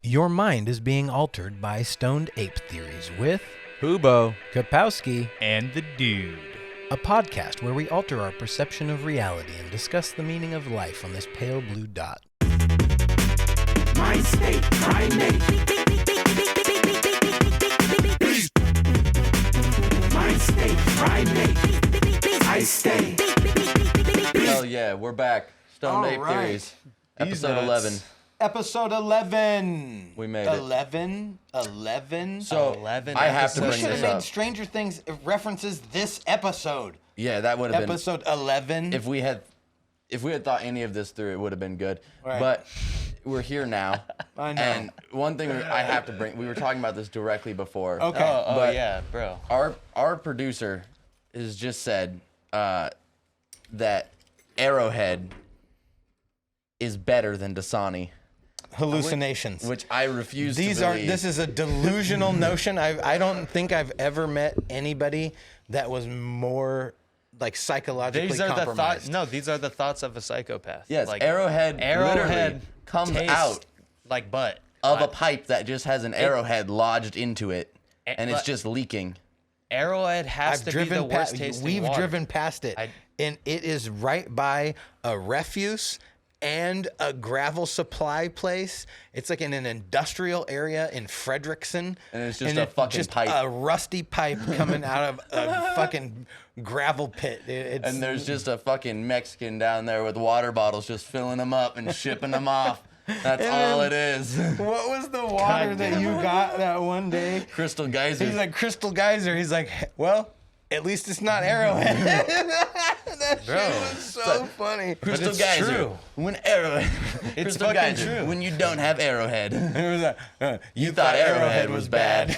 Your mind is being altered by stoned ape theories with Hubo Kapowski, and the Dude. a podcast where we alter our perception of reality and discuss the meaning of life on this pale blue dot. My state, primate. My state, primate. I stay. Hell yeah, we're back. Stone All Ape right. Theories. Episode 11. Episode 11. We made it. 11. So, 11 I have to We bring should have this made up. Stranger Things references this episode. Yeah, that would have been... Episode 11. If we had thought any of this through, it would have been good. Right. But we're here now. I know. And one thing I have to bring... We were talking about this directly before. Okay. But yeah, bro. Our producer has just said that Arrowhead is better than Dasani, Hallucinations. which I refuse These to are. believe. This is a delusional notion. I don't think I've ever met anybody that was more like psychologically These are the compromised. thoughts. No, these are the thoughts of a psychopath. Yes, like, Arrowhead literally comes tastes out like butt. of a pipe that just has an arrowhead lodged into it, and it's but- just leaking. Arrowhead has I've to driven be the worst past. tasting We've water. driven past it, and it is right by a refuse and a gravel supply place. It's like in an industrial area in Frederickson, And it's just a fucking just pipe. a rusty pipe coming out of a fucking gravel pit. It's, And there's just a fucking Mexican down there with water bottles just filling them up and shipping them off. That's all it is. what was the water that you got that one day? Crystal Geyser. He's like, Crystal Geyser. He's like, well, at least it's not Arrowhead. That shit was so funny. Crystal it's Geyser. true. When Arrowhead. It's Crystal fucking Geyser. true. When you don't have Arrowhead. It was like, You thought Arrowhead was bad.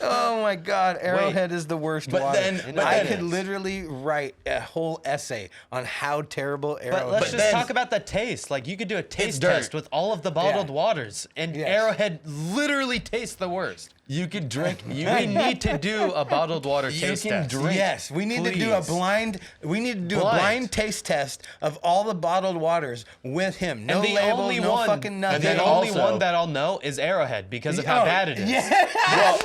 Oh my God, Arrowhead is the worst But water. then- I then- could literally write a whole essay on how terrible Arrowhead But let's is. just then- talk about the taste. Like, you could do a taste dirt. test with all of the bottled Yeah. waters, and Yes. Arrowhead literally tastes the worst. You could drink. We need to do a bottled water You taste can test. drink. Yes, we need to do a Please. blind. We need to do a Blind. blind taste test of all the bottled waters with him. No And the label, only no one, fucking nothing. and the then only also- one that I'll know is Arrowhead because of how Oh, bad it is. Well,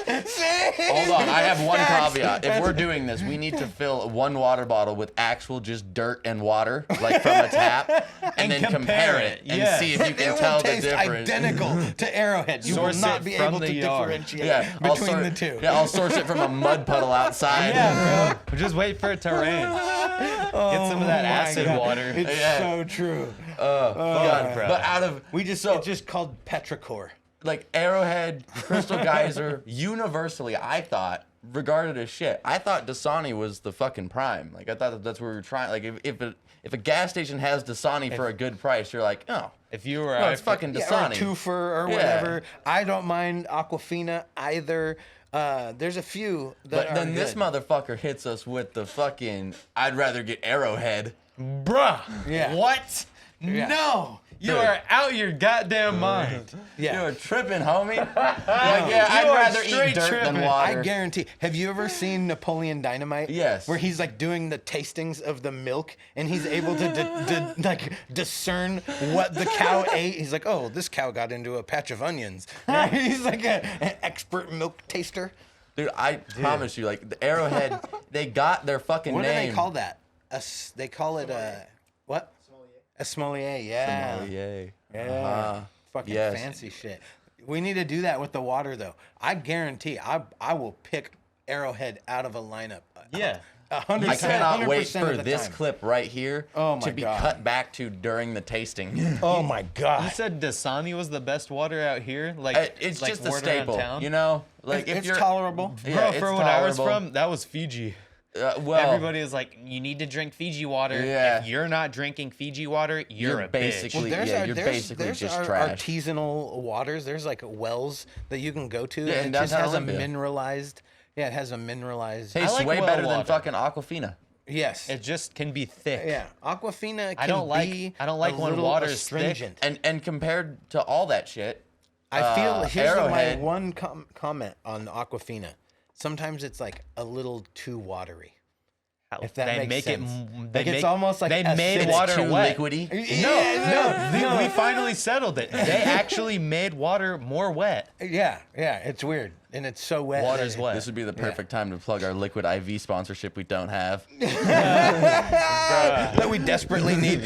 hold on. I have one caveat. If we're doing this, we need to fill one water bottle with actual just dirt and water, like from a tap, and then compare it and Yes. see if you It can will tell the taste difference. identical to Arrowhead. You Source will not it be from able the to yard. differentiate Yeah, I'll between sort- the two. Yeah, I'll source it from a mud puddle outside. Yeah, bro. Just wait for it to rain. Get some of that Oh my acid God. water. It's Yeah. so true. God, bro. but out of It's just called petrichor. like Arrowhead, Crystal Geyser, universally, I thought regarded as shit. I thought Dasani was the fucking prime. Like I thought that's where we were trying. Like if a gas station has Dasani for a good price, you're like, oh, If you were no, it's fucking Yeah, or Dasani. a twofer or Yeah. whatever. I don't mind Aquafina either. There's a few that But then are this good. motherfucker hits us with the fucking. I'd rather get Arrowhead. Bruh. Yeah. What? Yeah. No. You Dude. are out your goddamn mind. Yeah. You're tripping, homie. Like, yeah, I'd are rather eat straight dirt than tripping. water. I guarantee. Have you ever seen Napoleon Dynamite? Yes. Where he's like doing the tastings of the milk, and he's able to like discern what the cow ate. He's like, oh, this cow got into a patch of onions. He's like an expert milk taster. Dude, I promise you, like the Arrowhead, they got their fucking What name. do they call that? They call it what? A sommelier. Yeah. Sommelier. Yeah. Fucking Yes. fancy shit. We need to do that with the water, though. I guarantee I will pick Arrowhead out of a lineup. Yeah. 100%, I cannot wait 100% for of the this time. clip right here Oh my to be God. cut back to during the tasting. Oh my You God. said Dasani was the best water out here? Like It's like just a word around staple, town? you know? Like if It's you're tolerable. Yeah, Bro, it's for when I was tolerable. from, that was Fiji. Well, Everybody is like, you need to drink Fiji water. Yeah. If you're not drinking Fiji water, you're a basically bitch. you're basically there's just our trash. artisanal waters. There's like wells that you can go to. Yeah, in and it just has a downtown Olympia. mineralized. Yeah, it has a mineralized. Tastes like way well better water. than fucking Aquafina. Yes. It just can be thick. Yeah. Aquafina can I don't like- be I don't like a when little water is thick. astringent. And compared to all that shit, I feel here's my Arrowhead- one comment on Aquafina. Sometimes it's like a little too watery. If that They makes make sense. it. Like, it's almost like they made acidic. water Too wet. liquidy. No, we finally settled it. They actually made water more wet. Yeah, it's weird, and it's so wet. Water's wet. This would be the perfect time to plug our Liquid IV sponsorship we don't have. that we desperately need.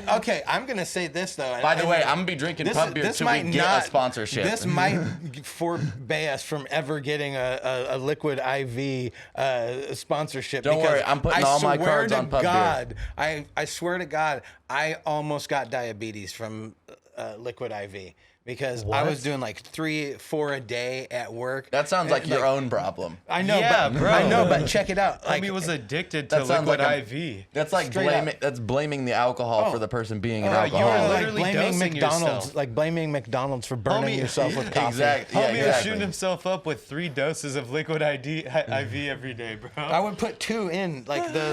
Okay, I'm gonna say this though. By the way, I'm gonna be drinking pub beer until we get a sponsorship. This might forbade us from ever getting a Liquid IV sponsorship. Don't because worry, I'm putting all my cards on pub God, beer. I swear to God, I almost got diabetes from Liquid IV. Because I was doing like 3-4 a day at work. That sounds like your own problem. I know, Yeah, but bro. I know, but check it out. Like, Homie was addicted to That sounds liquid like IV. That's like Straight up. blaming the alcohol for the person being an you were alcoholic. like literally blaming dosing McDonald's, yourself. like blaming McDonald's for burning Homie- yourself with coffee. Exactly. Homie Yeah, was shooting exactly. himself up with 3 doses of liquid IV every day, bro. I would put 2 in, like the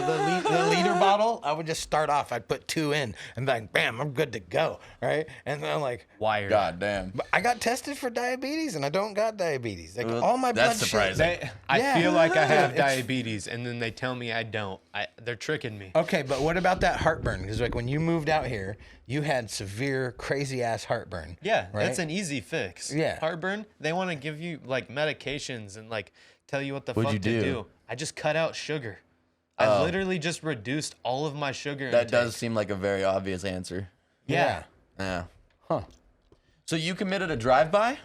liter bottle. I would just start off. I'd put 2 in, and like, bam, I'm good to go, right? And then I'm like, Wired. God damn. but I got tested for diabetes, and I don't got diabetes. Like Well, all my blood that's surprising. shit. I Yeah. feel like I have Dude, it's- diabetes, and then they tell me I don't. They're tricking me. Okay, but what about that heartburn? Because like when you moved out here, you had severe, crazy ass heartburn. Yeah, right? that's an easy fix. Yeah. Heartburn, they want to give you like medications and like tell you what the What'd fuck you to do? do. I just cut out sugar. I literally just reduced all of my sugar That intake. does seem like a very obvious answer. Yeah. Yeah. Huh. So you committed a drive-by?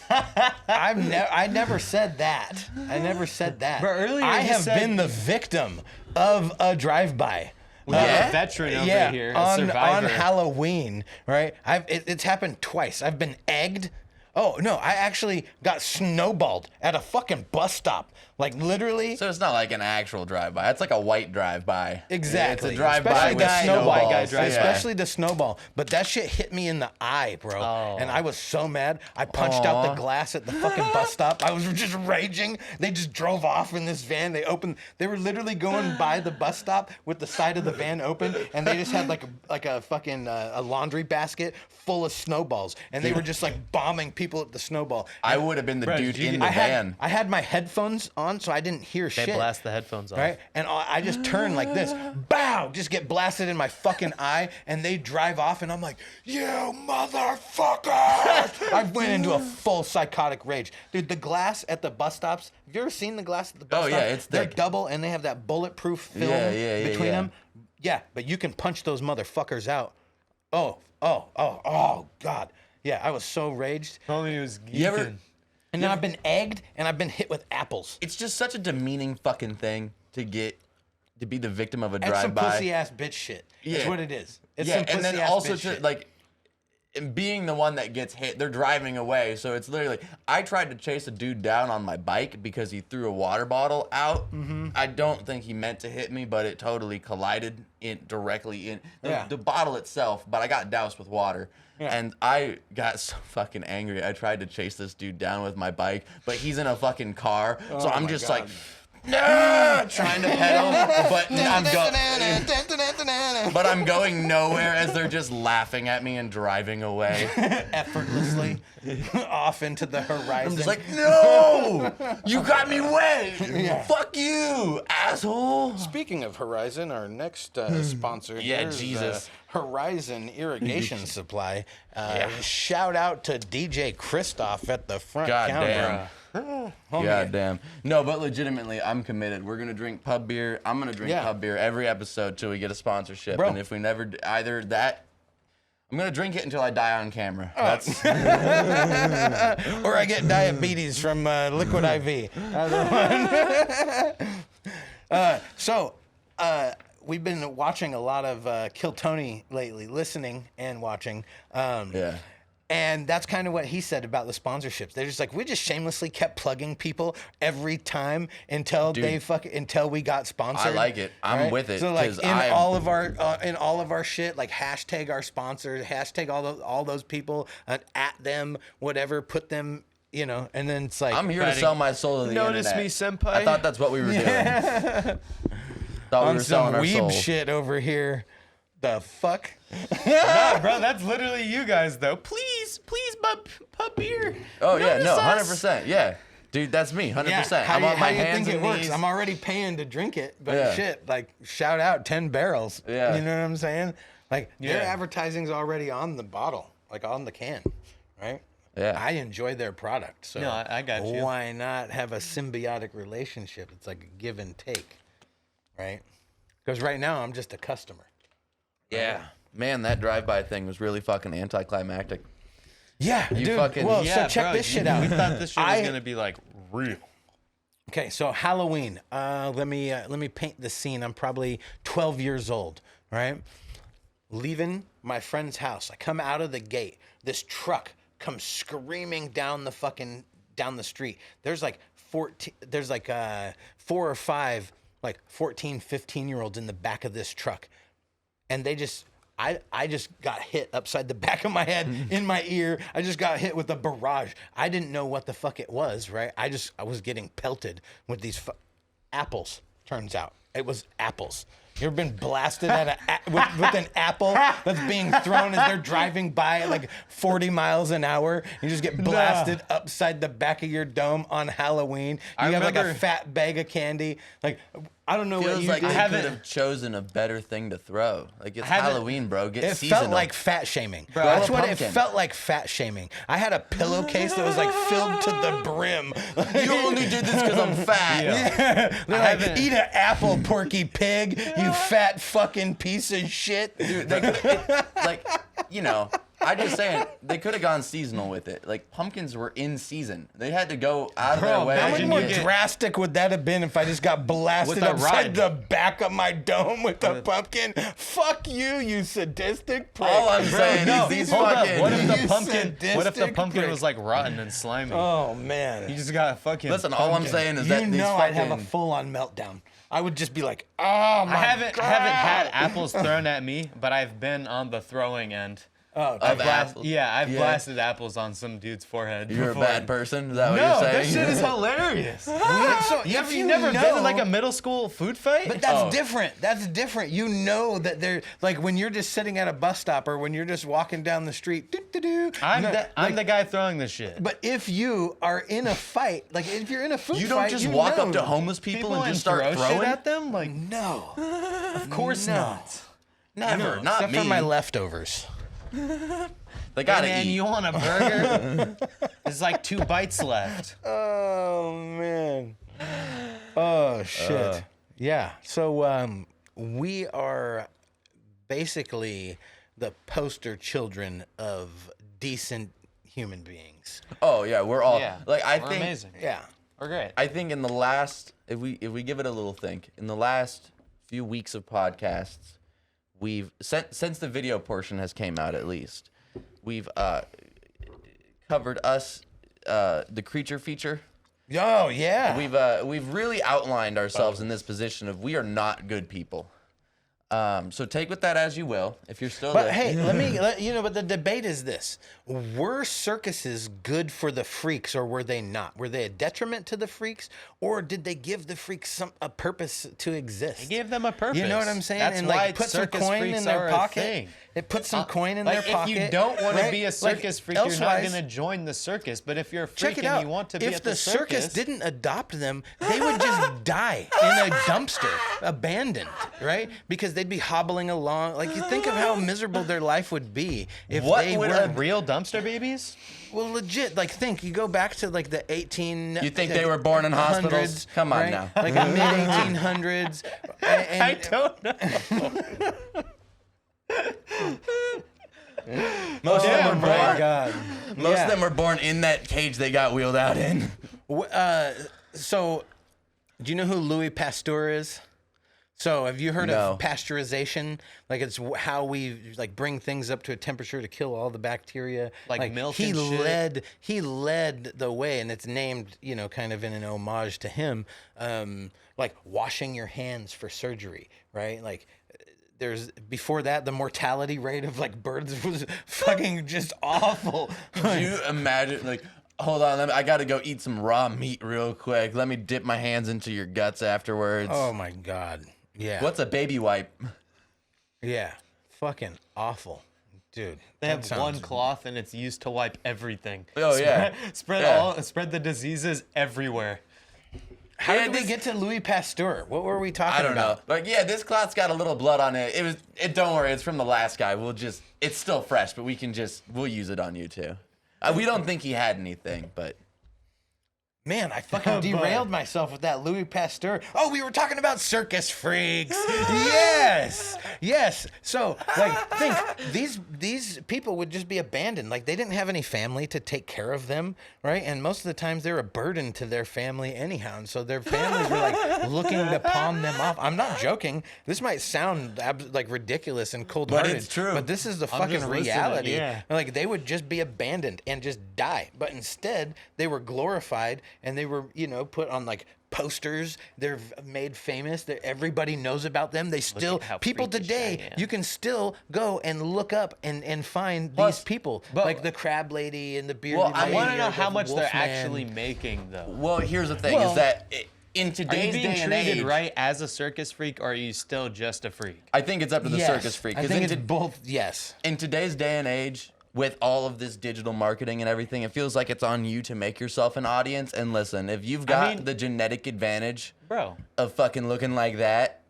I never said that. I never said that. But earlier I you have said- been the victim of a drive-by. We have Yeah? a veteran over Yeah, here, a on survivor. Halloween, right? It's happened twice. I've been egged. Oh no, I actually got snowballed at a fucking bus stop. Like literally. So it's not like an actual drive-by. It's like a white drive-by. Exactly. It's a drive-by Especially with the snowballs. snowball. guy drives by. Especially the snowball. But that shit hit me in the eye, bro. Oh. And I was so mad. I punched out the glass at the fucking bus stop. I was just raging. They just drove off in this van. They were literally going by the bus stop with the side of the van open, and they just had like a fucking a laundry basket full of snowballs, and they were just like bombing people at the snowball. I would have been the Bro, dude did you in get- the I van. had my headphones on, so I didn't hear They shit. blast the headphones off. Right? And I just turn like this, bow, just get blasted in my fucking eye, and they drive off, and I'm like, you motherfucker! I went into a full psychotic rage. Dude, the glass at the bus stops, have you ever seen the glass at the bus Oh, stop? yeah, it's They're thick. double, and they have that bulletproof film Yeah, between yeah. them. Yeah, but you can punch those motherfuckers out. Oh, God. Yeah, I was so raged. Homie was geeking. You ever- And then I've been egged, and I've been hit with apples. It's just such a demeaning fucking thing to be the victim of a That's some drive-by. pussy ass bitch shit. That's Yeah. what it is. It's Yeah, some and then pussy-ass also bitch to shit. like being the one that gets hit, they're driving away. So it's literally, I tried to chase a dude down on my bike because he threw a water bottle out. Mm-hmm. I don't think he meant to hit me, but it totally collided directly in Yeah. the bottle itself. But I got doused with water. Yeah. And I got so fucking angry. I tried to chase this dude down with my bike, but he's in a fucking car. So I'm my just God. like, no, trying to pedal, but I'm going nowhere as they're just laughing at me and driving away. effortlessly off into the horizon. I'm just like, no, you got me wet. Fuck you, asshole. Speaking of Horizon, our next sponsor Yeah, here is, Jesus. Horizon Irrigation Supply. Shout out to DJ Christoph at the front God counter. damn. Homie, God damn. No, but legitimately, I'm committed. We're gonna drink pub beer. I'm gonna drink Yeah. pub beer every episode till we get a sponsorship. Bro. And if we never either that, I'm gonna drink it until I die on camera. Oh. That's Or I get diabetes from Liquid IV. Either one. So, we've been watching a lot of Kill Tony lately, listening and watching. yeah. And that's kind of what he said about the sponsorships. They're just like, we just shamelessly kept plugging people every time until until we got sponsored. I like it. I'm with it, So like 'cause in I'm- all of our shit, like hashtag our sponsors, hashtag all those people, at them, whatever, put them, and then it's like I'm here to sell my soul to the Notice internet. me, senpai. I thought that's what we were doing. Thought we on were selling some our weeb soul. shit over here. The fuck? Nah, bro, that's literally you guys, though. Please, pub beer. Oh yeah, no, Notice us. 100%. Yeah. Dude, that's me, 100%. Yeah, I'm on my how you hands think it and works? knees. I'm already paying to drink it, but Yeah. shit, like shout out 10 barrels. Yeah. You know what I'm saying? Like their Yeah. advertising's already on the bottle, like on the can, right? Yeah. I enjoy their product, so No, I got you. why not have a symbiotic relationship? It's like a give and take, right? Because right now I'm just a customer. Yeah. Man, that drive-by thing was really fucking anticlimactic. Yeah, You dude. fucking- well, Yeah, so check bro, this shit out. We thought this shit I- was gonna be like real. Okay, so Halloween. Let me paint the scene. I'm probably 12 years old, right? Leaving my friend's house. I come out of the gate. This truck comes screaming down the street. There's like 4 or 5 like 14, 15-year-olds in the back of this truck. And they just I just got hit upside the back of my head, in my ear. I just got hit with a barrage. I didn't know what the fuck it was, right? I was getting pelted with these apples, turns out. It was apples. You ever been blasted at with an apple that's being thrown as they're driving by at like 40 miles an hour? You just get blasted upside the back of your dome on Halloween. You have like a remember- fat bag of candy. Like, I don't know what Feels you like did. they haven't- could have chosen a better thing to throw. Like, it's haven't- Halloween, bro. Get It seasonal. felt like fat shaming. Bro, That's I'm a what pumpkin. it felt like, fat shaming. I had a pillowcase that was like filled to the brim. You only did this because I'm fat. They're like, eat an apple, Porky Pig, you fat fucking piece of shit. Dude, they could, like, you know, I just saying, they could have gone seasonal with it. Like, pumpkins were in season. They had to go out of their way. How much Imagine more you get- drastic would that have been if I just got blasted With a upside ride. the back of my dome with a pumpkin? Fuck you, you sadistic prick. All I'm saying is these Hold up. fucking... What if You the pumpkin? What if the sadistic pumpkin prick. was like rotten and slimy? Oh, man. You just got fucking. Listen, all I'm pumpkin. saying is You that these know I'd have a fucking... full-on meltdown. I would just be like, oh, my I haven't God. had apples thrown at me, but I've been on the throwing end. Oh, Of apples. Yeah, I've Yeah. blasted apples on some dude's forehead. You're a before. bad person? Is that what No, you're that saying? shit is hilarious. So Have if you never been know- in like a middle school food fight? But that's Oh. different. That's different. You know that they're like when you're just sitting at a bus stop or when you're just walking down the street. I'm No, I'm the guy throwing the shit. But if you are in a fight, like if you're in a food You fight, don't just walk know. up to homeless people and just start throw throwing? shit at them? Like, No, of course No. not. Never. Not except me. for my leftovers. They gotta Man, eat. you want a burger? There's like 2 bites left. Oh man. Oh shit. Yeah. So we are basically the poster children of decent human beings. Oh, yeah, we're all... Yeah, Like, I we're think... amazing. Yeah. We're great. I think in the last, if we give it a little think, in the last few weeks of podcasts, we've since the video portion has came out at least, we've covered us, the creature feature. Oh yeah. We've really outlined ourselves in this position of we are not good people. So take with that as you will. If you're still But there. hey, but the debate is this. Were circuses good for the freaks or were they not? Were they a detriment to the freaks or did they give the freaks a purpose to exist? They gave them a purpose. You know what I'm saying? That's and why like put some circus coin freaks in their are a pocket. thing. It put some coin in Like, their pocket. if you don't want to right? be a Like, circus freak, you're not elsewise- going to join the circus. But if you're a Check freak it and out. you want to be if at the circus didn't adopt them, they would just die in a dumpster, abandoned, right? Because they'd be hobbling along. Like you think of how miserable their life would be if what they would weren't real dumpster babies? Well, legit. Like, think. You go back to like the 18. You think they were born in hospitals? hundreds, Come on right? now. Like the mid 1800s. And, I don't know. Most of them Oh were my born. God. Most of them were born in that cage they got wheeled out in. So, do you know who Louis Pasteur is? So, have you heard No. of pasteurization? Like, it's how we like bring things up to a temperature to kill all the bacteria. Like milk he and shit? He led the way, and it's named, kind of in an homage to him. Like washing your hands for surgery, right? Like. There's before that the mortality rate of like birds was fucking just awful. Could you imagine, like, hold on, I gotta go eat some raw meat real quick. Let me dip my hands into your guts afterwards. Oh my God. Yeah. What's a baby wipe? Yeah. Fucking awful. Dude, They that have one sounds- cloth and it's used to wipe everything. Oh, yeah. Spread the diseases everywhere. How Yeah, did we this- get to Louis Pasteur? What were we talking I don't know. about? Like, yeah, this cloth's got a little blood on it. Don't worry, it's from the last guy. It's still fresh, but we'll use it on you too. We don't think he had anything, but Man, I fucking derailed myself with that Louis Pasteur. Oh, we were talking about circus freaks. Yes, yes. So, like, think these people would just be abandoned. Like, they didn't have any family to take care of them, right? And most of the times they're a burden to their family anyhow. And so their families were like looking to pawn them off. I'm not joking. This might sound like ridiculous and cold-hearted, it's true. But this is the I'm fucking just listening, reality. yeah. Like, they would just be abandoned and just die. But instead, they were glorified and they were, put on like posters. They're made famous. Everybody knows about them. They still, at how people freakish today, I am. you can still go and look up and find Plus- these people. but- Like the crab lady and the bearded Well, I lady. I want to or know the how much they're wolf man. actually making, though. well, here's the thing: Well- is that in Are you today's being day and treated age, right as a circus freak, or are you still just a freak? I think it's up to the Yes. circus freak. I 'Cause think in it's both. Yes. in today's day and age, with all of this digital marketing and everything, it feels like it's on you to make yourself an audience. And listen, if you've got mean- the genetic advantage Bro. of fucking looking like that,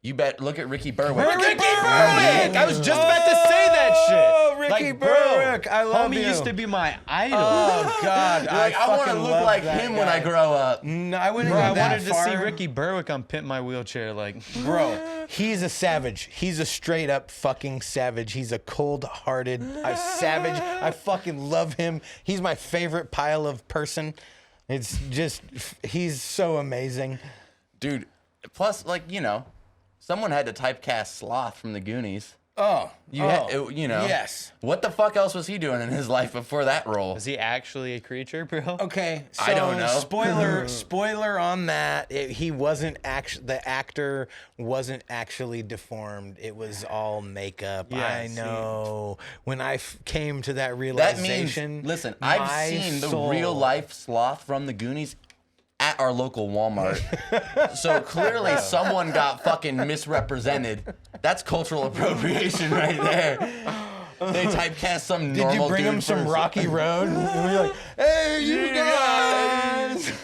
you bet. Look at Ricky Berwick. Ricky Berwick! I was just about to say that shit. Oh, Ricky Like, bro, Berwick, I love homie you. used to be my idol. Oh God, Like, I want to fucking look love like that him when I guy. grow up. No, I wouldn't Bro, go I that wanted to far. see Ricky Berwick on Pimp My Wheelchair. Like, Bro, he's a savage. He's a straight up fucking savage. He's a cold-hearted savage. I fucking love him. He's my favorite pile of person. It's just, he's so amazing. Dude, plus, like, someone had to typecast Sloth from the Goonies. Oh, Yes. What the fuck else was he doing in his life before that role? is he actually a creature, bro? Okay, so I don't know. Spoiler on that. He wasn't actually, the actor wasn't actually deformed. It was all makeup. Yeah, I see. know. When I came to that That realization, means, listen, I've my seen the soul- real life Sloth from the Goonies at our local Walmart. So clearly someone got fucking misrepresented. That's cultural appropriation right there. They typecast some Did normal you bring dude him some for- Rocky Road? And you're like, hey, you guys.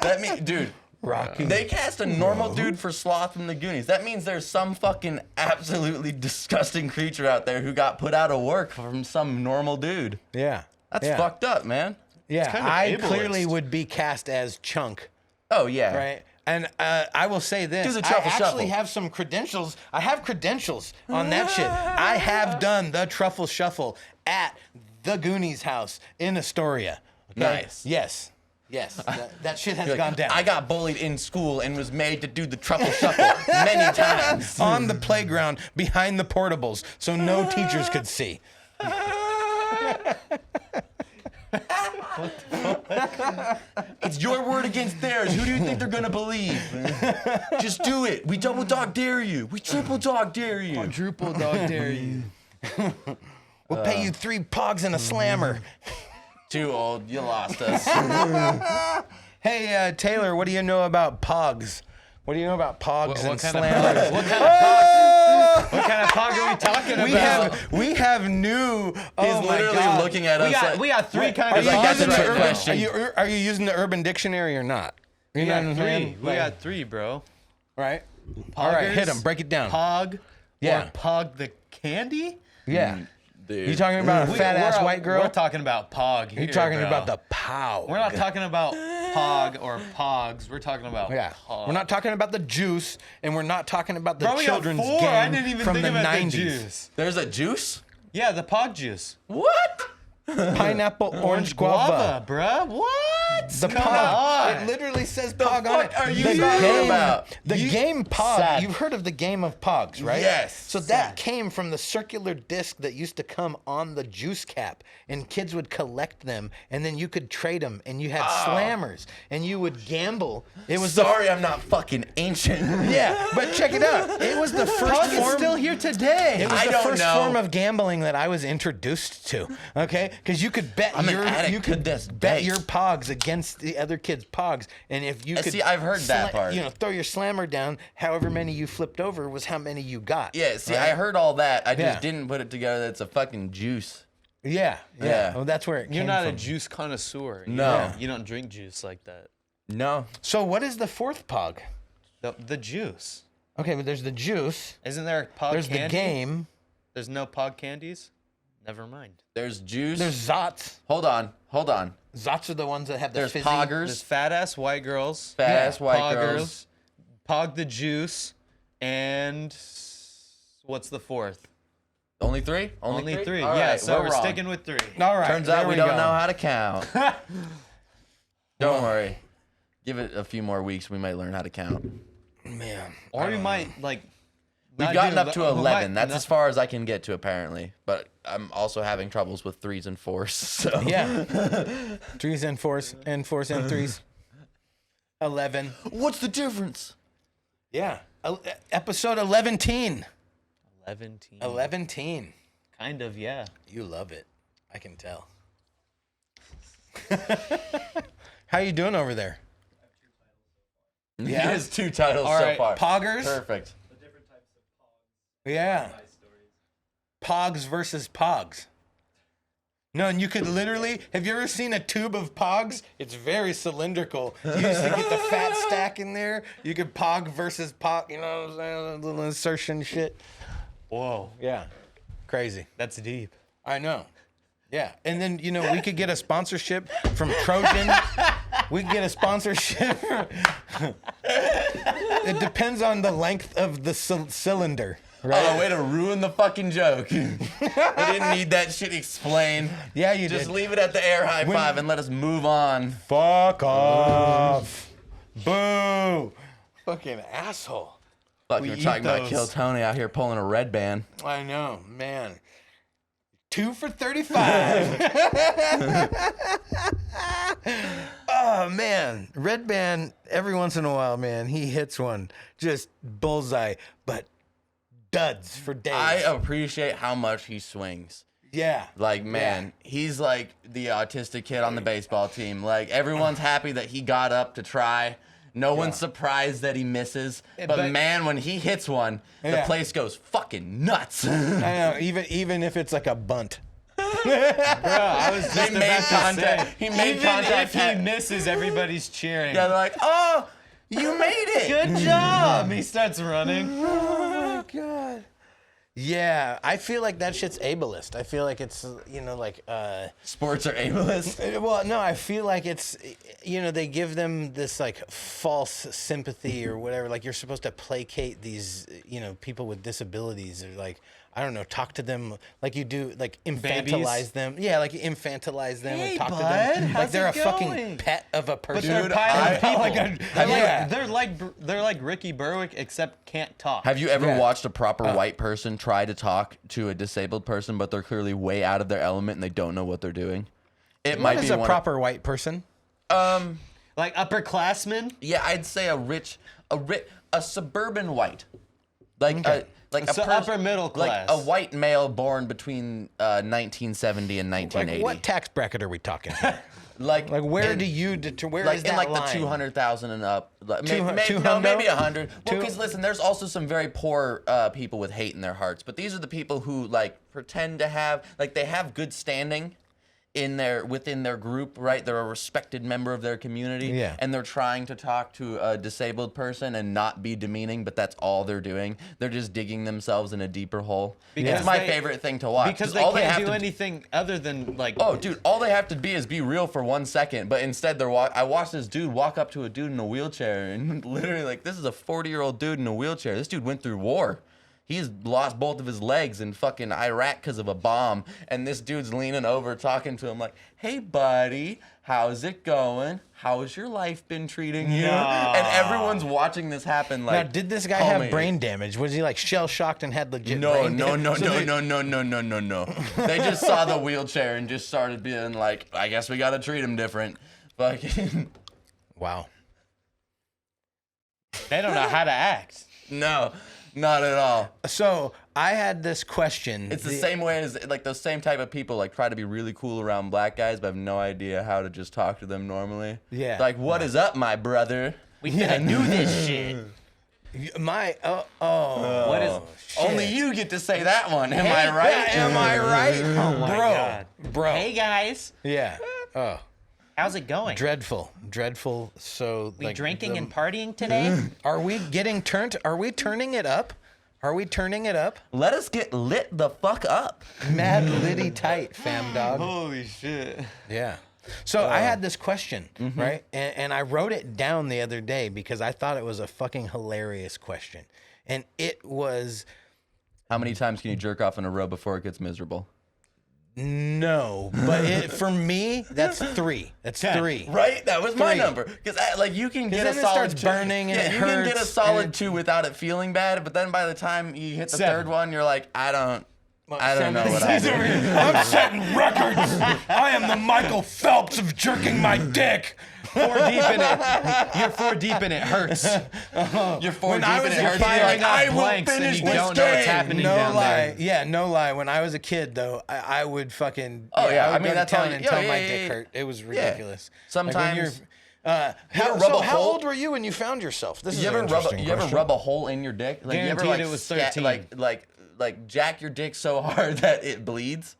That mean, dude. Rocky. They cast a normal dude for Sloth from the Goonies. That means there's some fucking absolutely disgusting creature out there who got put out of work from some normal dude. Yeah. That's yeah. fucked up, man. Yeah, kind of I ableist. clearly would be cast as Chunk, Oh yeah. right? And I will say this: Do the I truffle actually shuffle. have some credentials. I have credentials on that shit. I have done the truffle shuffle at the Goonies house in Astoria. Okay? Nice. Yes. Yes. That shit has You're gone like, down. I got bullied in school and was made to do the truffle shuffle many times. on the playground behind the portables, so no teachers could see. It's your word against theirs. Who do you think they're gonna believe? Just do it. We double dog dare you. We triple dog dare you. Quadruple dog dare you. We'll pay you 3 pogs and a slammer. Too old. You lost us. Hey, Taylor, what do you know about pogs? What do you know about pogs What and kind of slammers? What kind of pog are we talking We about? have new. Oh He's my literally God. looking at us. like, we got three Are kinds you, of like, that's using a the trick urban, question. are you using the Urban Dictionary or not? You We know got what I'm three. saying? We got three, bro. Right. All right, hit Poggers, him. Break it down. Pog. Yeah. Or Pog the candy. Yeah. dude. You talking about a fat ass white girl? We're talking about Pog here, You're talking bro. about the pow. We're not talking about Pog or Pogs. We're talking about Yeah. Pog. We're not talking about the juice, and we're not talking about the Bro, we got children's 4. game I didn't even from think the about 90s. the juice. There's a juice? Yeah, the Pog juice. What? Pineapple, orange guava. bruh. What? The Come pog. on. It literally says pog on it. fuck are you The talking game- about? The game pog. Sad. You've heard of the game of pogs, right? Yes. So that came from the circular disc that used to come on the juice cap, and kids would collect them, and then you could trade them, and you had slammers, and you would gamble. It was Sorry, I'm not fucking ancient. yeah, but check it out. It was the first Pog is form. still here today. It was I the don't first know. form of gambling that I was introduced to. Okay, because you could bet I'm an your addict you to could this bet bait. your pogs against against the other kid's pogs, and if you could See, I've heard that part. You know, throw your slammer down, however many you flipped over was how many you got. Yeah, see, right? I heard all that. I just Yeah. didn't put it together. That it's a fucking juice. Yeah. Yeah. Well, that's where it You're came not from. a juice connoisseur. No. You don't drink juice like that. No. So what is the fourth pog? The juice. Okay, but there's the juice. Isn't there a pog There's candy? the game. There's no pog candies? Never mind. There's juice. There's Zots. Hold on. Zots are the ones that have the There's fizzy. poggers. There's fat ass white girls. Fat ass white Poggers. girls. Pog the juice. And what's the fourth? Only three? Only three. All Yeah, right, so we're wrong. sticking with 3. All right. Turns there out we go. don't know how to count. Don't worry. Give it a few more weeks. We might learn how to count. Man. Or we might like. We've not gotten do up the- to we 11. might That's not- as far as I can get to, apparently. But I'm also having troubles with 3s and 4s. So Yeah. 3s and 4s and 4s and 3s. 11. What's the difference? Yeah. Episode 11. 11. 11. Kind of, yeah. You love it. I can tell. How you doing over there? He has 2 titles All so right. far. Poggers? Perfect. Yeah. Pogs versus Pogs. No, and you could literally, have you ever seen a tube of Pogs? It's very cylindrical. You used to get the fat stack in there. You could Pog versus Pog, you know what I'm saying? A little insertion shit. Whoa. Yeah. Crazy. That's deep. I know. Yeah. And then, you know, we could get a sponsorship from Trojan. We could get a sponsorship. It depends on the length of the cylinder. Right? Oh, way to ruin the fucking joke. We didn't need that shit explained. Yeah, you Just did. leave it at the air high five and let us move on. Fuck off. Boo. Fucking asshole. Fuck, We you're eat talking about those. Kill Tony out here pulling a red band. I know, man. 2 for 35. Oh, man. Red Band, every once in a while, man, he hits one. Just bullseye, but duds for days. I appreciate how much he swings. Yeah. Like, man, he's like the autistic kid on the baseball team. Like, everyone's happy that he got up to try. No one's surprised that he misses. But man, when he hits one, the Yeah. place goes fucking nuts. I know, even if it's like a bunt. I was just They made contact. He made contact. If he misses, everybody's cheering. Yeah, they're like, oh, you made it. Good job. He starts running. Oh, God. Yeah, I feel like that shit's ableist. I feel like it's, you know, like, Sports are ableist. well, no, I feel like it's, you know, they give them this like false sympathy or whatever. Like you're supposed to placate these, you know, people with disabilities or like, I don't know, talk to them like you do, like infantilize them. Yeah, like infantilize them and talk to them like how's they're a it fucking going? pet of a person. They're Dude, pilot people. Yeah. They're like Ricky Berwick, except can't talk. Have you ever Yeah. watched a proper white person try to talk to a disabled person, but they're clearly way out of their element and they don't know what they're doing? It What might is be a one proper white person? Like upperclassmen? Yeah, I'd say a suburban white, like a So upper middle class. like a white male born between 1970 and Like 1980. what tax bracket are we talking here? Like Where in- do you where like is in that like line? the 200,000 and up, like, Two maybe hundo? 100. Well, Two- because listen, there's also some very poor people with hate in their hearts, but these are the people who like pretend to have like they have good standing within their group, right? They're a respected member of their community, Yeah. and they're trying to talk to a disabled person and not be demeaning, but that's all they're doing. They're just digging themselves in a deeper hole. Because It's my they- favorite thing to watch Because they all can't have do to anything other than like. Oh, dude, all they have to be is be real for 1 second, but instead I watched this dude walk up to a dude in a wheelchair and literally like, this is a 40-year-old dude in a wheelchair. This dude went through war. He's lost both of his legs in fucking Iraq because of a bomb. And this dude's leaning over talking to him like, hey, buddy, how's it going? How's your life been treating you? And everyone's watching this happen like, Now, did this guy homie. have brain damage? Was he like shell shocked and had legit No, brain no, damage? no, So no, they- no. They just saw the wheelchair and just started being like, I guess we gotta treat him different. Fucking Wow. They don't know how to act. no, not at all. So I had this question. It's the same way as like those same type of people like try to be really cool around black guys, but have no idea how to just talk to them normally. Yeah. Like, what is up, my brother? We finna do this shit. What is? Only you get to say that one. Am I right? Am I right? Oh my God. Bro. Hey guys, Yeah. Oh, how's it going? dreadful. So We like drinking and partying today? Are we getting turned? Are we turning it up? Are we turning it up? Let us get lit the fuck up. Mad litty tight, fam dog. Holy shit. Yeah. So I had this question, right? And I wrote it down the other day because I thought it was a fucking hilarious question. And it was How many times can you jerk off in a row before it gets miserable? no, but for me, that's 3. That's 3. Right? That was my 3. number. Because like you can get a then it solid starts 2. burning and it you can get a hurts, solid and 2 without it feeling bad, but then by the time you hit the 7. third one, you're like, I don't know what I do. I'm setting records. I am the Michael Phelps of jerking my dick. 4 deep in it. You're 4 deep in it hurts. You're 4 When deep I and was it hurts. firing You're like, off I will blanks and finish you this don't know what's game. happening. No down lie. there. Yeah, no lie. When I was a kid, though, I would fucking. Oh, yeah. I would I mean, go to that's all town you- until yeah, my yeah, dick yeah. hurt. It was ridiculous. Sometimes- How hole? old were you when you found yourself? This is You an ever interesting you ever question. rub a hole in your dick? Like you ever Guaranteed like it was scat- 13. like jack your dick so hard that it bleeds?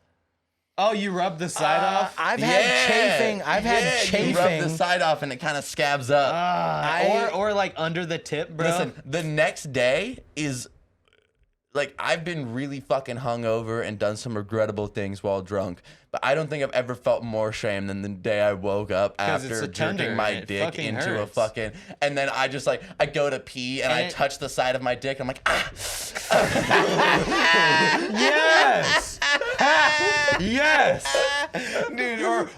Oh, you rubbed the side off? I've had chafing. I've had You rub the chafing. side off and it kind of scabs up. Or like under the tip, bro. Listen, the next day is like I've been really fucking hungover and done some regrettable things while drunk, but I don't think I've ever felt more shame than the day I woke up 'Cause it's after a tender jerking my and it dick fucking into a hurts. fucking, and then I just like I go to pee and I it- touch the side of my dick. I'm like, ah. Yes. Yes. Dude, or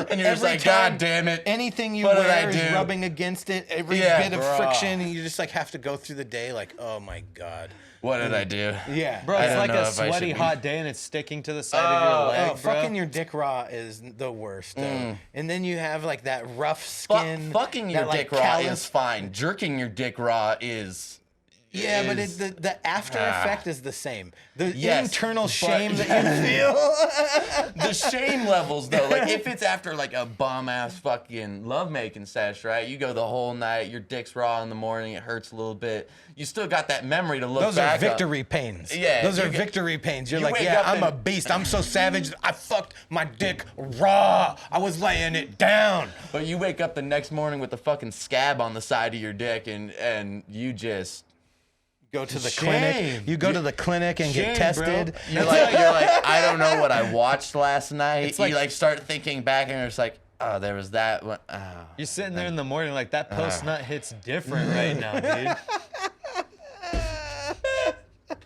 And you're just every like, time God damn it. anything you What did wear I is do? rubbing against it. Every Yeah, bit of bruh. friction, and you just like have to go through the day like, oh my god. What did I do? Yeah, Bro, I it's don't like know a if I should sweaty be- hot day and it's sticking to the side of your leg, Oh, bro. fucking your dick raw is the worst. Though. And then you have like that rough skin. Fucking your that, like, dick raw callus- is fine. Jerking your dick raw is. Yeah, but is- the after effect is the same. The Yes, internal but- shame that you feel. The shame levels though, like if it's after like a bum ass fucking lovemaking sesh, right? You go the whole night, your dick's raw in the morning, it hurts a little bit. You still got that memory to look Those are back on. victory pains. Yeah, Those you are get- victory pains. You're you like, wake yeah, up I'm a and- beast. I'm so savage. I fucked my dick raw. I was laying it down. But you wake up the next morning with the fucking scab on the side of your dick and you just Go to the Shame. clinic. You go to the clinic and get Shame, bro. tested. you're like I don't know what I watched last night. It's like- you like start thinking back and it's like, oh, there was that one. Oh. You're sitting there in the morning like that post nut hits different right now, dude.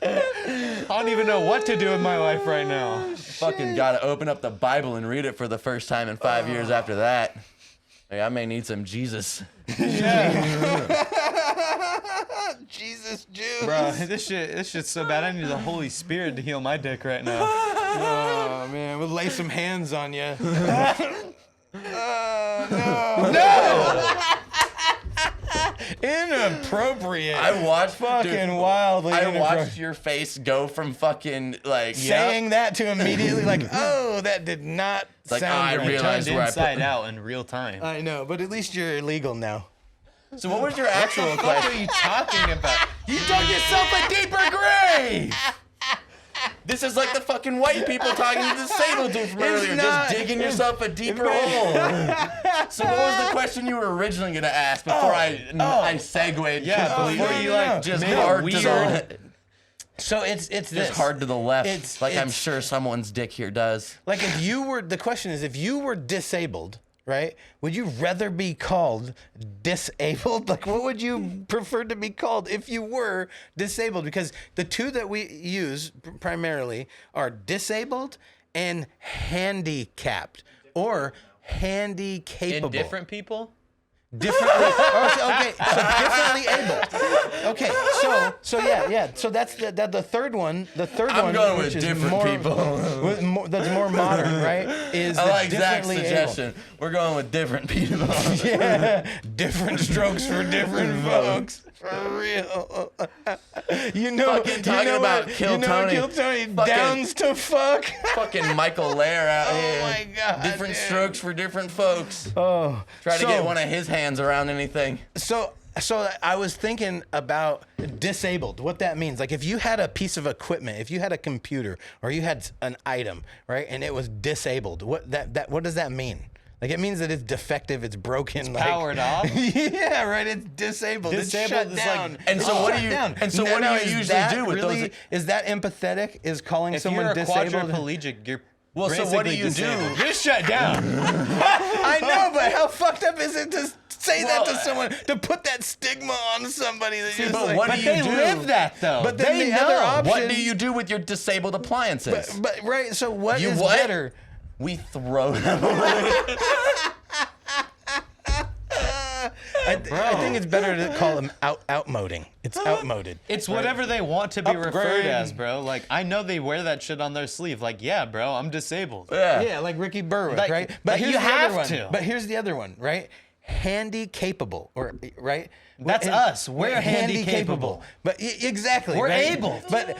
I don't even know what to do with my life right now. Fucking gotta open up the Bible and read it for the first time in 5 years after that. Like, I may need some Jesus. Jesus, Jew. Bro, this shit's so bad. I need the Holy Spirit to heal my dick right now. Oh man, we'll lay some hands on you. Inappropriate. I watched fucking wildly. I inappropriate. watched your face go from fucking like saying that to immediately like, oh, that did not like, sound I right. realized Turned where I inside put. out in real time. I know, but at least you're legal now. So what was your actual What are question? you talking about? You dug yourself a deeper grave. This is like the fucking white people talking to the disabled dude from earlier, not. just digging yourself a deeper hole. So what was the question you were originally gonna ask before I segued? Yeah, completely? before you like just made hard weird. to the So it's this. just hard to the left. It's- like I'm it's- sure someone's dick here does. Like if you were, the question is, if you were disabled, right? Would you rather be called disabled? Like what would you prefer to be called if you were disabled? Because the two that we use primarily are disabled and handicapped or handi-capable. Indifferent people? Differently. Okay, so differently able. Okay, so yeah. So that's the third one. The third I'm one, going which with is different more, people. that's more modern, right? Is I the like Zach's differently suggestion. We're going with different people. able. Yeah, different strokes for different folks. For real. You know, Fucking talking you know about what, Kill you know Tony. Kill Tony Fucking- downs to fuck. Fucking Michael Lair out here. Oh my God, Different dude. strokes for different folks. Oh, Try to so- get one of his hands around anything. So I was thinking about disabled, what that means. Like if you had a piece of equipment, if you had a computer or you had an item, right, and it was disabled, what does that mean? Like it means that it's defective, it's broken, it's like, powered off? Yeah, right. It's disabled. Disabled it's shut is like- down. And so It's what do shut you- down. and so what do you is usually that do with those- Is that empathetic? Is calling If someone you're a disabled? quadriplegic, you're Well, so what do basically you do? disabled. You're shut down. I know, but how fucked up is it to say that to Well, someone, to put that stigma on somebody that you're just but like, what But do you they do? live that though. But then they the other know. option- What do you do with your disabled appliances? but right, so what You is what? better? We throw them away. I think it's better to call them outmoding. It's outmoded. It's whatever they want to be referred Upgrade. as, bro. Like I know they wear that shit on their sleeve. Like, yeah, bro, I'm disabled. Yeah, like Ricky Berwick, Like- right? like, you the other have one. to. But here's the other one, right? Handi-capable, or right? That's us. We're handi-capable. But exactly, We're right? able. But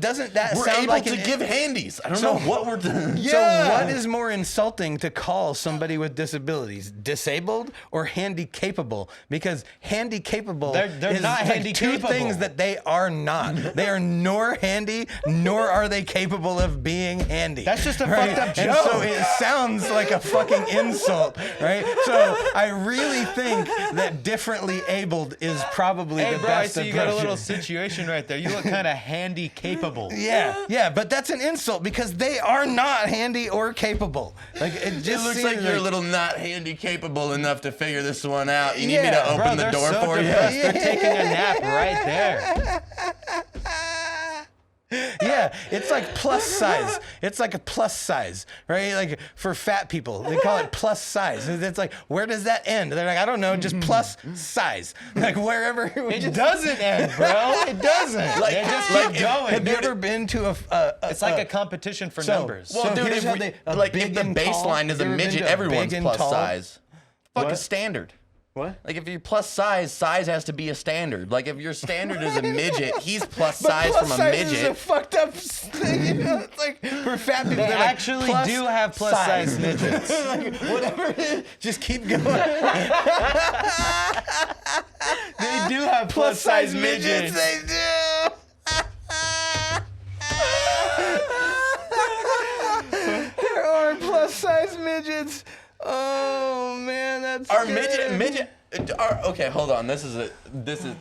doesn't that We're sound able like to an, give handies. I don't So- know what we're doing. So what is more insulting to call somebody with disabilities, disabled or handy-capable? Because handy-capable They're is not like handy-capable. two things that they are not. They are nor handy, nor are they capable of being handy. That's just a right? fucked up And joke. so it sounds like a fucking insult, right? So I really think that differently abled is probably Hey, the bro, I best see you got a approach. little situation right there. You look kind of handy capable. Yeah, but that's an insult because they are not handy or capable. Like it It just looks seems like you're a little not handy capable enough to figure this one out. You need me Yeah. to open Bro, the they're door so for depressed. you? They're taking a nap right there. Yeah, it's like plus size. It's like a plus size, right? Like for fat people, they call it plus size. It's like, where does that end? They're like, I don't know, just plus size. Like wherever. It doesn't end, bro. It doesn't. Like- they just like, keep going. Have you ever been to a It's like a competition for so- numbers. so Well, dude, here's if, how we, they- a like, big if the and tall- baseline is a you ever been midget, to a everyone's big and plus tall? size. Fuck What? a standard. What? Like if you're plus size has to be a standard. Like if your standard is a midget, he's plus But size plus from a size is a midget. fucked up thing. You know? It's like for fat people, They they're like, actually plus do have plus size midgets. Like, whatever it is, just keep going. They do have Plus size midgets, they do. There are plus size midgets. Oh man, that's Our good. midget. Okay, hold on. This is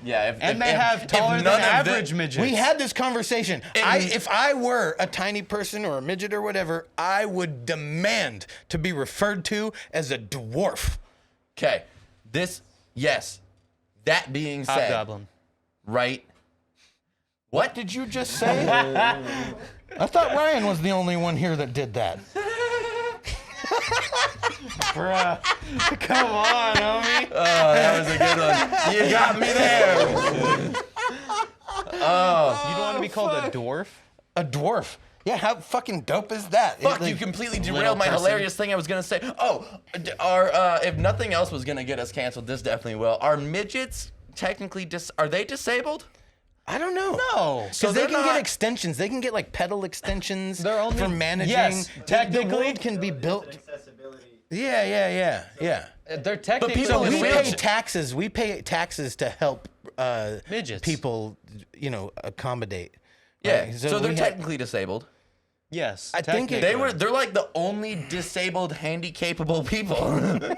yeah. And they have taller than none of average the- midgets. We had this conversation. If I were a tiny person or a midget or whatever, I would demand to be referred to as a dwarf. Okay, yes. That being said, Hobgoblin. right? What did you just say? I thought Ryan was the only one here that did that. Bruh. Come on, homie. Oh, that was a good one. You got me there. You don't want to be called a dwarf? A dwarf. Yeah, how fucking dope is that? Fuck, Like, you completely little derailed my person. hilarious thing I was gonna say. Oh, if nothing else was gonna get us canceled, this definitely will. Are midgets technically are they disabled? I don't know. No. Because So they they're can get not- extensions. They can get like pedal extensions They're only- for managing. yes, The technically. world can be built. Yeah. They're technically people So in we wheelchairs- pay taxes. We pay taxes to help Midgets. people, accommodate. Yeah. right? So they're we technically disabled. Yes. I think it- technically. They're like the only disabled, handy-capable people.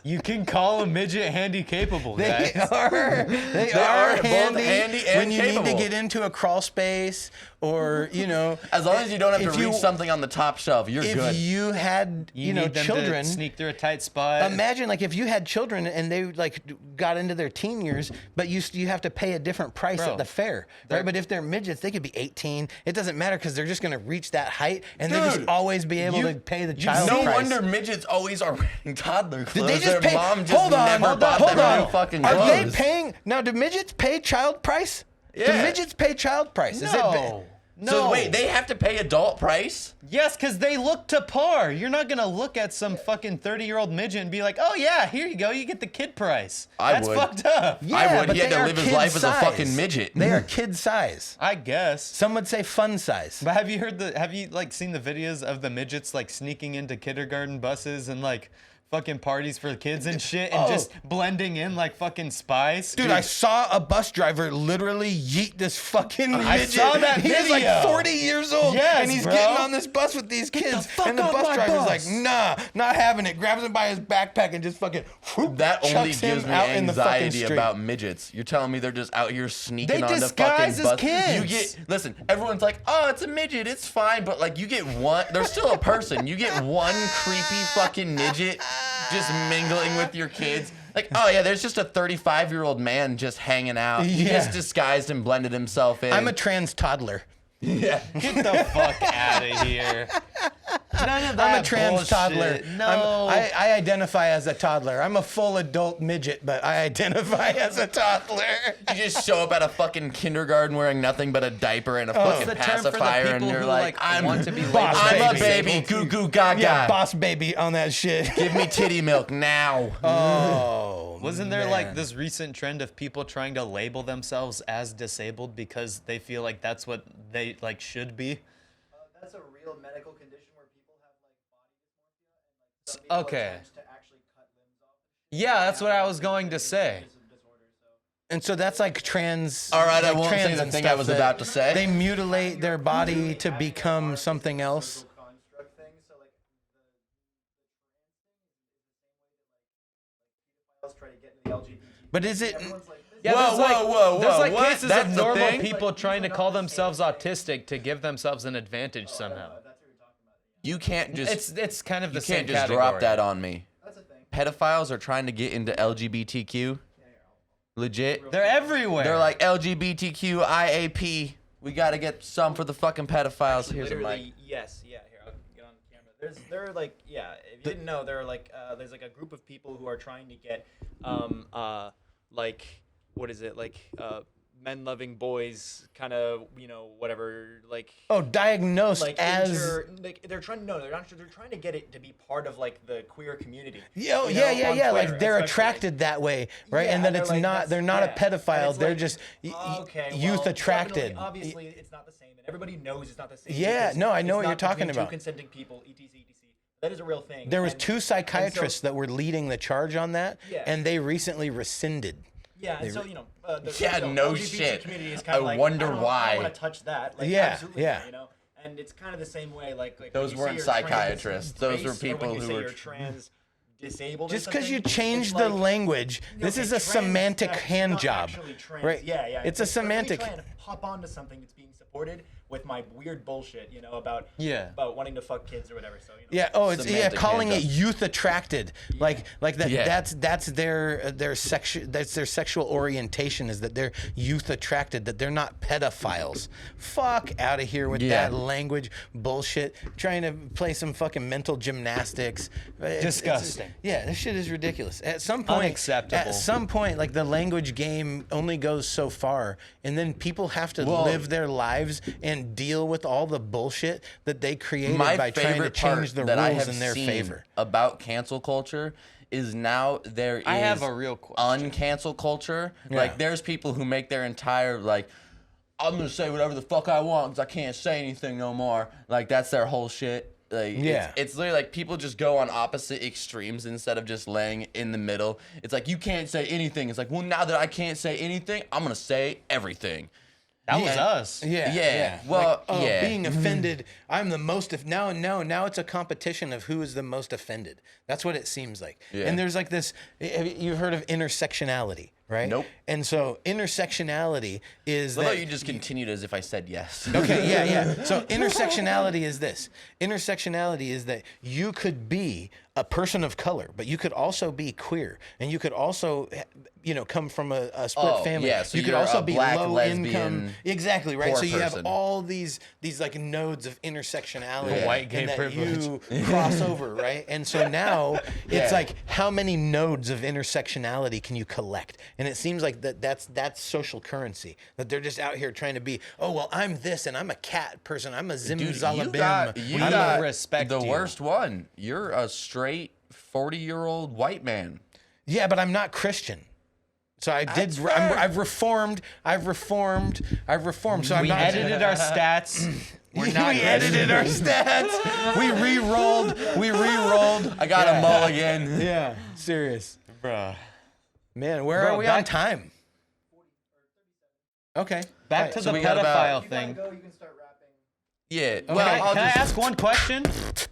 You can call a midget handy capable, They guys. are. They are are both handy, handy and when you need capable. to get into a crawl space, or As long as you don't have if to you- reach something on the top shelf, you're if good. you had You need them children. to sneak through a tight spot. Imagine like if you had children and they like got into their teen years, but you have to pay a different price Bro, at the fair, right? But if they're midgets, they could be 18. It doesn't matter because they're just gonna reach that height and they just Dude, always be able to pay the child no price. wonder midgets always are wearing toddler Did clothes. they just Their pay? mom just hold on, never hold bought on, hold them on. new fucking Are they clothes. paying now? Do midgets pay child price? Do Yeah. midgets pay child price? Is No. No. So wait, they have to pay adult price? Yes, because they look to par. You're not going to look at some fucking 30-year-old midget and be like, oh, yeah, here you go. You get the kid price. I That's would. fucked up. Yeah, would. but He had they to are live his kid life as a size. fucking midget. They are kid size. I guess. Some would say fun size. But have you like seen the videos of the midgets like sneaking into kindergarten buses and like fucking parties for kids and shit and just blending in like fucking spies? Dude, I saw a bus driver literally yeet this fucking midget. I saw that He's like video. 40 years old, Yes, and he's bro. getting on this bus with these kids, fuck and the off bus my driver's bus. like, nah, not having it. Grabs him by his backpack and just fucking whoop, That only chucks him gives me out in the fucking anxiety street. about midgets. You're telling me they're just out here sneaking They onto disguise fucking as bus. kids. Listen, everyone's like, oh, it's a midget, it's fine, but like you get one, there's still a person. You get one creepy fucking midget just mingling with your kids. Like, oh yeah, there's just a 35-year-old man just hanging out. He Yeah. just disguised and blended himself in. I'm a trans toddler. yeah. Get the fuck out of here. None of that I'm a trans bullshit. toddler. No. I identify as a toddler. I'm a full adult midget, but I identify as a toddler. You just show up at a fucking kindergarten wearing nothing but a diaper and a What's fucking the term for the pacifier, and people you're who like, I'm, want to be boss labeled I'm a as baby, disabled? goo goo gaga. Yeah, boss baby on that shit. Give me titty milk now. Oh. Wasn't there like man. this recent trend of people trying to label themselves as disabled because they feel like that's what they like should be? That's a real medical condition where people have like body dysmorphia and like some people Okay. attempts to actually cut limbs off. Yeah, that's what I was going to say. And so that's like trans. All right, I like won't say trans the and thing I stuff was that about to say. They mutilate their body to become something else. Construct thing. So like the trans thing is the same way that like pedophiles try to get into the LGBT. But is it? Everyone's like, this Yeah, Whoa, there's like, whoa, whoa, there's whoa, like what? cases That's of the normal thing? people trying to call themselves autistic to give themselves an advantage somehow. You can't just It's kind of the you same can't just category. drop that on me. that's a thing. Pedophiles are trying to get into LGBTQ. Legit. They're everywhere. They're like LGBTQ IAP. We gotta get some for the fucking pedophiles. Here's a mic. Literally, yes, yeah. Here, I'll get on camera. There are like, yeah. If you didn't know, there are like, there's like a group of people who are trying to get, like, what is it, like, men-loving boys, kind of, you know, whatever, like. Oh, diagnosed Like as. like they're trying they're not they're trying to get it to be part of like the queer community. Yeah, you know, yeah. on Like Twitter, they're especially. attracted that way, right? Yeah, and that they're it's like, not. that's- They're not yeah. a pedophile. And it's They're like, just okay, youth well, attracted. definitely, obviously, it's not the same, and everybody knows it's not the same. Yeah, because no, I know it's what you're not talking between two about. consenting people, etc. That is a real thing. There was and- two and psychiatrists so- that were leading the charge on that, Yeah. and they recently rescinded. Yeah, and so you know, the Yeah, no LGBT shit. community is I kind of like, wonder I don't why. want to touch that. Like, Yeah, absolutely yeah. not, you know, and it's kind of the same way. Like Those when you say weren't you're trans psychiatrists. Those were race, or people when you who say were you're trans disabled. Just because because you change the language, this is a semantic hand job, right? Yeah, yeah. It's a semantic. Let me try and hop onto something that's being supported with my weird bullshit, you know, about Yeah. about wanting to fuck kids or whatever. So you know. Yeah. Oh, it's Semantic calling it hand job. youth attracted, like that. Yeah. That's their sexual orientation is that they're youth attracted, that they're not pedophiles. Fuck out of here with Yeah. that language bullshit. Trying to play some fucking mental gymnastics. Disgusting. Yeah, this shit is ridiculous. At some point, Unacceptable. At some point, like the language game only goes so far, and then people have to live their lives and deal with all the bullshit that they created My by trying to favorite change part the that I rules have in their seen favor. about cancel culture is now there is I have a real question. uncancel culture. Yeah. Like there's people who make their entire like I'm gonna say whatever the fuck I want because I can't say anything no more. Like that's their whole shit. Like Yeah. it's literally like people just go on opposite extremes instead of just laying in the middle. It's like you can't say anything. It's like, well, now that I can't say anything, I'm gonna say everything. That was us. Yeah, Yeah, well, like, yeah. being offended. I'm the most. Now it's a competition of who is the most offended. That's what it seems like. Yeah. And there's like this. You've heard of intersectionality, right? Nope. And so intersectionality is I that thought you just continued as if I said yes. Okay, yeah. So intersectionality is this. Intersectionality is that you could be a person of color, but you could also be queer, and you could also, come from a split family. yeah, so you could you're also a be black, low lesbian, income. Exactly, right. poor So you have person. all these like nodes of intersectionality. Yeah. White gay and that privilege. you cross over, right? And so now it's Yeah. like how many nodes of intersectionality can you collect? And it seems like that's social currency. That they're just out here trying to be, oh well, I'm this and I'm a cat person. I'm a zimzalabim. You We got respect the you. worst one. You're a straight 40-year-old white man. Yeah, but I'm not Christian. So I've reformed. So I'm We not. edited our stats. We're not we edited our stats. We re-rolled. I got a mulligan. Yeah, serious. Bruh. Man, where Bro, are we on back- time? Okay. Back to so the we got about- pedophile thing. Go, you can start rapping. Yeah. Can, Well, I'll can just, I ask one question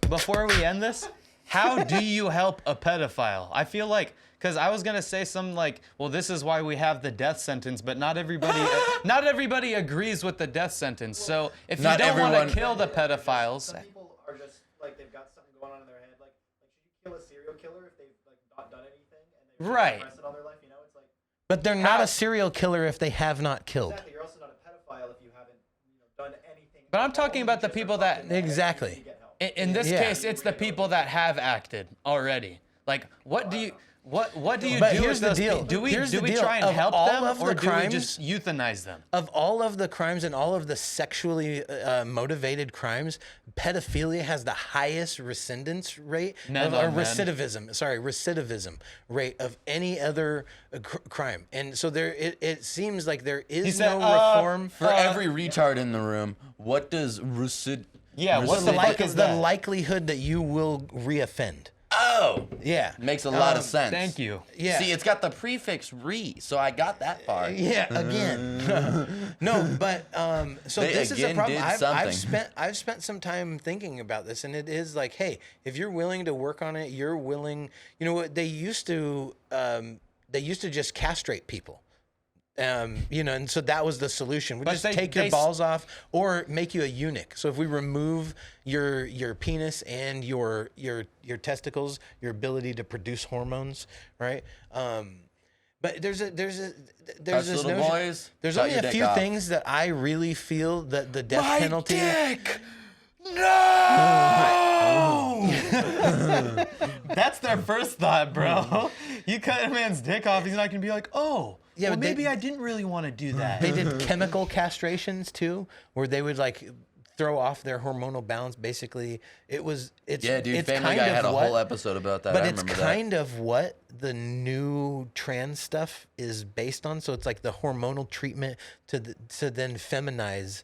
before we end this? How do you help a pedophile? I feel like, because I was gonna say something like, well, this is why we have the death sentence, but not everybody agrees with the death sentence. So if you Not don't want everyone- to kill the pedophiles, Some people are just like they've got something going on in their head. Like should you kill a serial killer if they've like not done anything and they've Right. been arrested all their life? You know, it's like But they're not a serial killer if they have not killed. exactly. You're also not a pedophile if you haven't done anything. But I'm talking about the people that, Exactly. in this Yeah. case, it's the people that have acted already. Like, what do you But do here's with the those deal. people? Do we Here's the deal. try and Of help all them, of or the do we crimes- just euthanize them? Of all of the crimes and all of the sexually motivated crimes, pedophilia has the highest recidivism rate Men of, on or men. recidivism rate of any other crime. And so it seems like there is said, no reform. for every retard in the room, what does Yeah, what the the fuck is the that? likelihood that you will reoffend. Oh, Yeah. makes a lot of sense. Thank you. Yeah. See, it's got the prefix "re," so I got that far. Yeah, again. No, but so They this is a again problem. did something. I've spent some time thinking about this, and it is like, hey, if you're willing to work on it, you're willing. You know what they used to just castrate people. And so that was the solution. We But just they- take your they s- balls off or make you a eunuch. So if we remove your penis and your testicles, your ability to produce hormones, right? But there's Us this little notion. boys, There's cut only your a dick few off. things that I really feel that the death penalty. That's their first thought, bro. You cut a man's dick off, he's not gonna be like, oh, Yeah, well, but they- maybe I didn't really want to do that. They did chemical castrations too, where they would like throw off their hormonal balance. Basically, it's Yeah, dude, it's Family kind Guy of had a what- whole episode about that. But I it's remember kind of what the new trans stuff is based on. So it's like the hormonal treatment to then feminize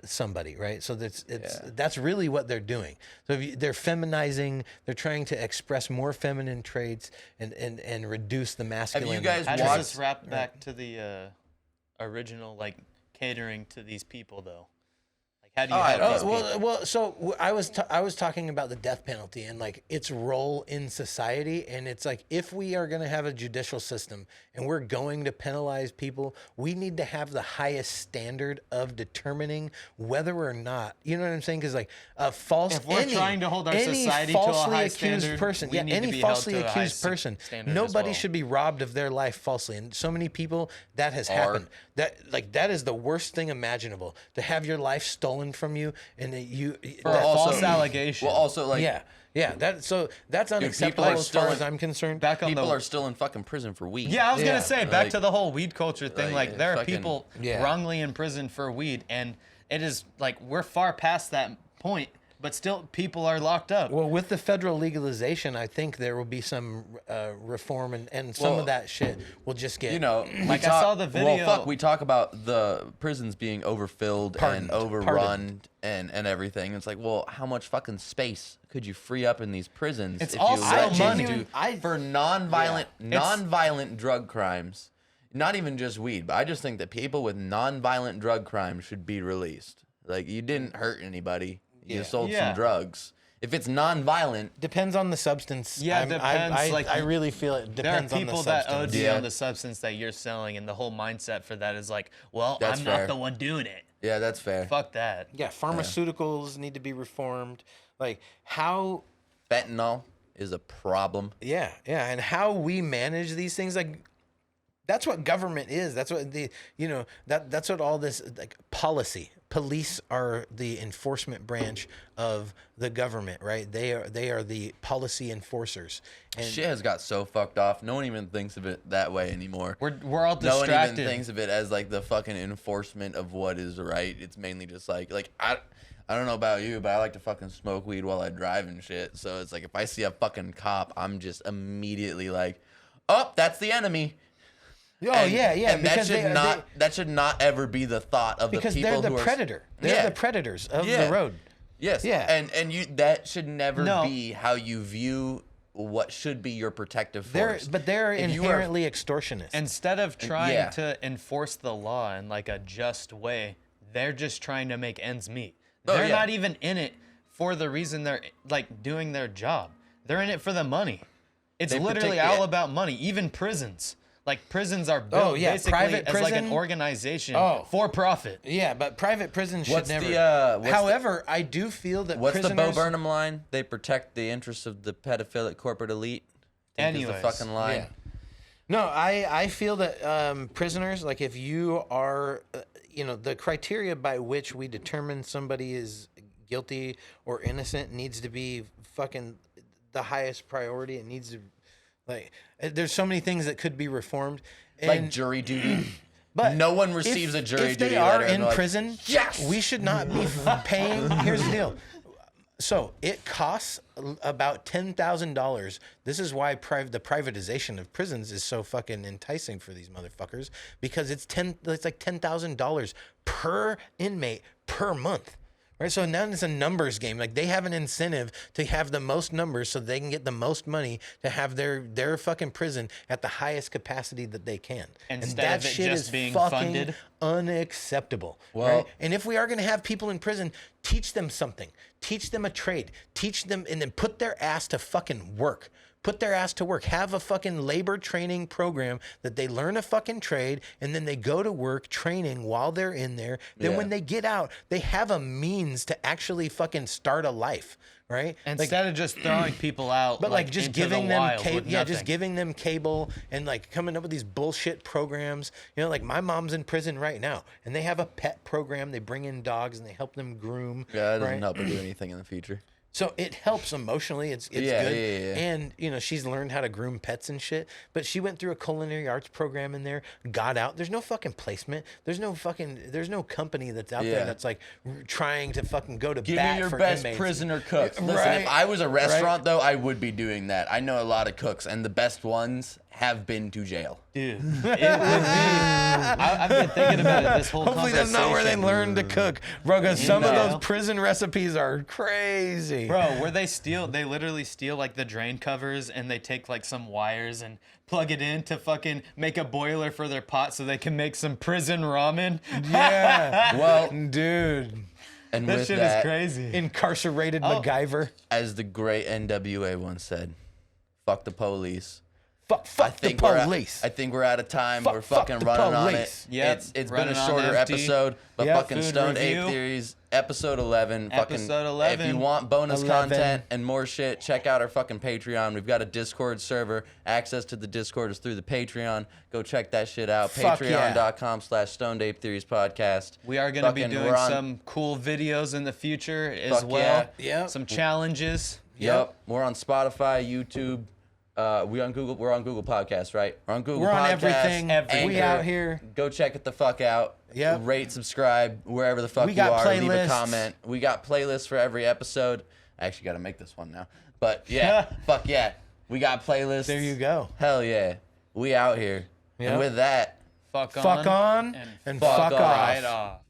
somebody, right? So that's really what they're doing. So they're feminizing. They're trying to express more feminine traits and reduce the masculine. guys How watched- does this wrap back to the original like catering to these people though? Like, how do you help these people? Well, so I was talking about the death penalty and like its role in society, and it's like if we are going to have a judicial system and we're going to penalize people, we need to have the highest standard of determining whether or not, you know what I'm saying? Because like a false, If we're trying to hold our any society to a falsely high accused standard, person, we need to any be held falsely to a high accused person, standard as nobody well. should be robbed of their life falsely, and so many people that has happened. That is the worst thing imaginable, to have your life stolen from you and that false allegation. Well, also like that's unacceptable people are as still far in- as I'm concerned. Back on people the are still in fucking prison for weed. Yeah, I was Yeah. gonna say back Like- to the whole weed culture thing. like, Like there are fucking- people Yeah. wrongly imprisoned for weed, and it is like we're far past that point, but still people are locked up. Well, with the federal legalization, I think there will be some reform, and some Well, of that shit will just get. You know, Like, I saw the video- Well, fuck, we talk about the prisons being overfilled Pardoned. and overrun and everything. It's like, well, how much fucking space could you free up in these prisons It's if also you let money. kids do for non-violent drug crimes? Not even just weed, but I just think that people with non-violent drug crimes should be released. Like, you didn't hurt anybody. You sold Yeah. some drugs. If it's non-violent, Depends on the substance. Yeah, it depends, I like, really feel it There are depends on the people that substance. OD Yeah. on the substance that you're selling, and the whole mindset for that is like, well, That's I'm fair. not the one doing it. yeah, that's fair. Fuck that. Yeah, pharmaceuticals need to be reformed. Like how Fentanyl is a problem. Yeah, and how we manage these things, like That's what government is. That's what that's what all this like policy. Police are the enforcement branch of the government, right? They are the policy enforcers. And Shit has got so fucked off. No one even thinks of it that way anymore. We're all No one distracted. even thinks of it as like the fucking enforcement of what is right. It's mainly just like I don't know about you, but I like to fucking smoke weed while I drive and shit. So it's like if I see a fucking cop, I'm just immediately like, oh, that's the enemy. Oh And- yeah. And Because that should not ever be the thought of the because people they're the who predator. They're the predators of Yeah. the road. Yes. Yeah. And you that should never No. be how you view what should be your protective They're force. they're If you are- inherently extortionists. Instead of trying yeah. to enforce the law in like a just way, they're just trying to make ends meet. Oh, They're yeah. not even in it for the reason they're like doing their job. They're in it for the money. It's They literally protect- all yeah. about money. Even prisons. Like prisons are built yeah, basically private as like an prison. organization Oh. for profit. Yeah, but private prisons should What's never. the, However, I do feel that What's the Bo prisoners. Burnham line? They protect the interests of the pedophilic corporate elite. Think is Anyways, the fucking line. Yeah. No, I feel that prisoners, like if you are, the criteria by which we determine somebody is guilty or innocent needs to be fucking the highest priority. It needs to, like, there's so many things that could be reformed. Like And- jury duty. But no one receives if, a jury if duty they are letter and in they're like, prison, "Yes!" we should not be paying. Here's the deal. So it costs about $10,000. This is why the privatization of prisons is so fucking enticing for these motherfuckers, because it's like $10,000 per inmate per month. Right, so now it's a numbers game. Like they have an incentive to have the most numbers, so they can get the most money to have their fucking prison at the highest capacity that they can. Instead of it shit just is being fucking funded? unacceptable. Well- right? And if we are going to have people in prison, teach them something, teach them a trade, teach them, and then put their ass to fucking work. Put their ass to work. Have a fucking labor training program that they learn a fucking trade and then they go to work training while they're in there. Then Yeah. when they get out, they have a means to actually fucking start a life, right? Instead of just throwing people out, But like just into giving the them wild cable, with just nothing. giving them cable and like coming up with these bullshit programs. Like my mom's in prison right now, and they have a pet program. They bring in dogs and they help them groom. Yeah, that doesn't right? help her do anything in the future. So it helps emotionally. It's Yeah, good. yeah. And she's learned how to groom pets and shit. But she went through a culinary arts program in there, got out. There's no fucking placement. There's no company that's out there Yeah. that's like trying to fucking go to Give bat me your for best inmates. prisoner cooks. Listen, Right, if I was a restaurant right. though, I would be doing that. I know a lot of cooks, and the best ones have been to jail. Dude, it would be. I've been thinking about it this whole Hopefully that's not where they conversation. learn to cook, bro. Because some of No. those prison recipes are crazy. Bro, where they literally steal like the drain covers and they take like some wires and plug it in to fucking make a boiler for their pot so they can make some prison ramen. Yeah. Well, Dude. and That with shit that, is crazy. Incarcerated MacGyver. as the great NWA once said, "Fuck the police." Fuck the police. I think we're out of time. Fuck- we're fuck fucking the running on it. police. Yep, It's been running a on shorter empty. episode, but Yep. fucking Food Stoned review. Ape Theories, episode 11. Episode 11. If you want bonus 11. content and more shit, check out our fucking Patreon. We've got a Discord server. Access to the Discord is through the Patreon. Go check that shit out. Fuck yeah. Patreon.com/Stoned Ape Theories podcast. We are going to be Fucking, doing we're on- some cool videos in the future as Fuck well. yeah. Yep. Some challenges. Yep. We're on Spotify, YouTube. We're on Google Podcasts, right? We're on Google We're on Podcasts, everything. Everything. We Anchor. out here. Go check it the fuck out. Yep. Rate, subscribe, wherever the fuck We you got are. Leave a playlists. comment. We got playlists for every episode. I actually got to make this one now. But yeah, fuck yeah. We got playlists. There you go. Hell yeah. We out here. Yep. And with that, Fuck Fuck on and and fuck fuck off. off. right off.